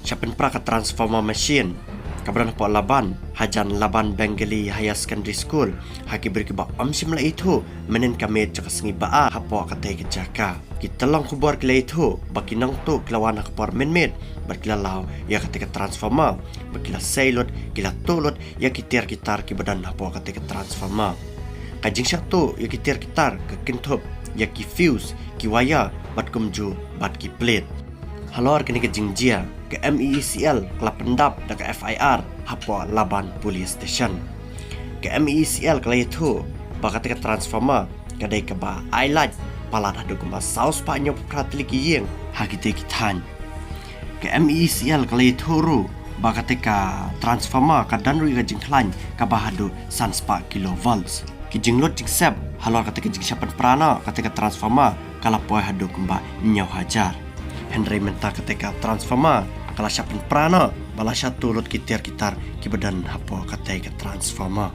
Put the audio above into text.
Siapin pra ka transformer machine. Kabran po laban, hajan laban Bengali Higher Secondary School. Haki beri ba amsim la itu, menen kami caka sengi baa hapo katay kejaka. Kita lang kubar kila itu, bakinang tu kelawan hakapar menmet, berkilalau ya ketika transformer, berkila sailot, kila tulot ya kitir kitar ki badan hapo ketika transformer. Kajing satu ya kitir kitar ke kintup, ya ki fuse, ki waya, bat kumju, bat ki plate. Halor kini ke jingjia, ke MECL, ke pendap dan ke FIR, hapo laban police station. Ke MECL ke itu, bakat ke transformer, kadai ke ba highlight, palat hadu ke ba saus pa nyo pratlik yeng, hagite kitan. Ke MECL ke itu ru, bakat ke transformer ke danru ke jingklan, ke ba hadu sanspa kilovolts. Ki jinglot jingsep, halor kata ke jingsiapan prana, kata ke transformer, kala poy hadu ke ba nyaw hajar. Henry menta ketika transformer kala siapin prana bala satu lot kitar ki badan hapo katai ke transformer.